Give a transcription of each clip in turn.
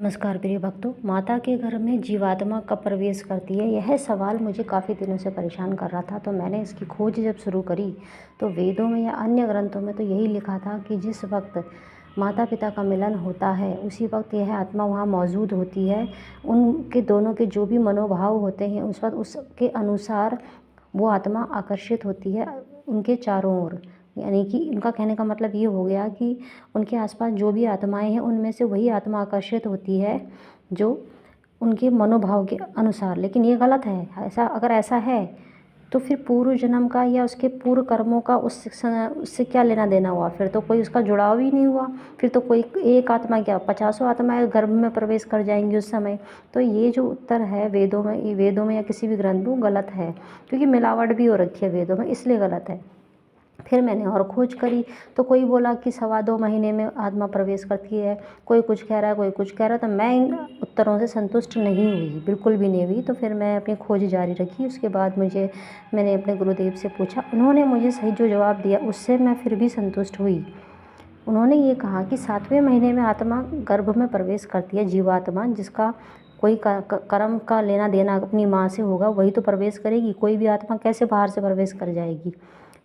नमस्कार प्रिय भक्तों। माता के घर में जीवात्मा कब प्रवेश करती है, यह सवाल मुझे काफ़ी दिनों से परेशान कर रहा था। तो मैंने इसकी खोज जब शुरू करी तो वेदों में या अन्य ग्रंथों में तो यही लिखा था कि जिस वक्त माता पिता का मिलन होता है उसी वक्त यह आत्मा वहाँ मौजूद होती है। उनके दोनों के जो भी मनोभाव होते हैं उस वक्त उसके अनुसार वो आत्मा आकर्षित होती है उनके चारों ओर। यानी कि उनका कहने का मतलब ये हो गया कि उनके आसपास जो भी आत्माएं हैं उनमें से वही आत्मा आकर्षित होती है जो उनके मनोभाव के अनुसार। लेकिन ये गलत है। अगर ऐसा है तो फिर पूर्व जन्म का या उसके पूर्व कर्मों का उससे क्या लेना देना हुआ। फिर तो कोई उसका जुड़ाव ही नहीं हुआ। फिर तो कोई एक आत्मा क्या 50 आत्माएं गर्भ में प्रवेश कर जाएंगी उस समय। तो ये जो उत्तर है वेदों में या किसी भी ग्रंथ में गलत है, क्योंकि मिलावट भी हो रखी है वेदों में, इसलिए गलत है। फिर मैंने और खोज करी तो कोई बोला कि 2.25 महीने में आत्मा प्रवेश करती है, कोई कुछ कह रहा है, कोई कुछ कह रहा है। तो मैं इन उत्तरों से संतुष्ट नहीं हुई, बिल्कुल भी नहीं हुई। तो फिर मैं अपनी खोज जारी रखी। उसके बाद मैंने अपने गुरुदेव से पूछा, उन्होंने मुझे सही जो जवाब दिया उससे मैं फिर भी संतुष्ट हुई। उन्होंने ये कहा कि 7वें महीने में आत्मा गर्भ में प्रवेश करती है। जीवात्मा जिसका कोई कर्म का लेना देना अपनी माँ से होगा वही तो प्रवेश करेगी। कोई भी आत्मा कैसे बाहर से प्रवेश कर जाएगी।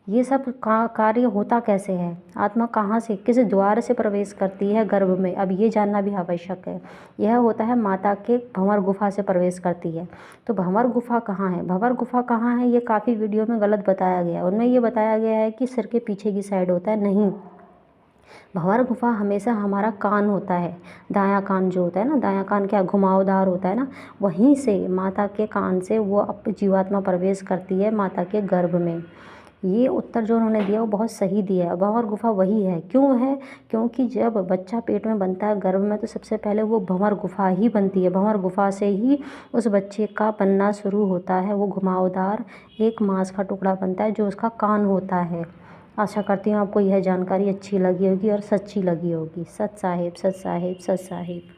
ये सब कार्य होता कैसे है, आत्मा कहाँ से किस द्वार से प्रवेश करती है गर्भ में, अब ये जानना भी आवश्यक है। यह होता है माता के भंवर गुफा से प्रवेश करती है। तो भंवर गुफा कहाँ है, भंवर गुफा कहाँ है, ये काफ़ी वीडियो में गलत बताया गया है। उनमें ये बताया गया है कि सिर के पीछे की साइड होता है। नहीं, भंवर गुफा हमेशा हमारा कान होता है, दायां कान जो होता है ना, दायां कान क्या घुमावदार होता है ना, वहीं से माता के कान से वो जीवात्मा प्रवेश करती है माता के गर्भ में। ये उत्तर जो उन्होंने दिया वो बहुत सही दिया है। भंवर गुफा वही है। क्यों है, क्योंकि जब बच्चा पेट में बनता है गर्भ में तो सबसे पहले वो भंवर गुफा ही बनती है। भंवर गुफा से ही उस बच्चे का बनना शुरू होता है। वो घुमावदार एक मांस का टुकड़ा बनता है जो उसका कान होता है। आशा करती हूँ आपको यह जानकारी अच्छी लगी होगी और सच्ची लगी होगी। सत साहिब, सत साहिब, सत साहिब।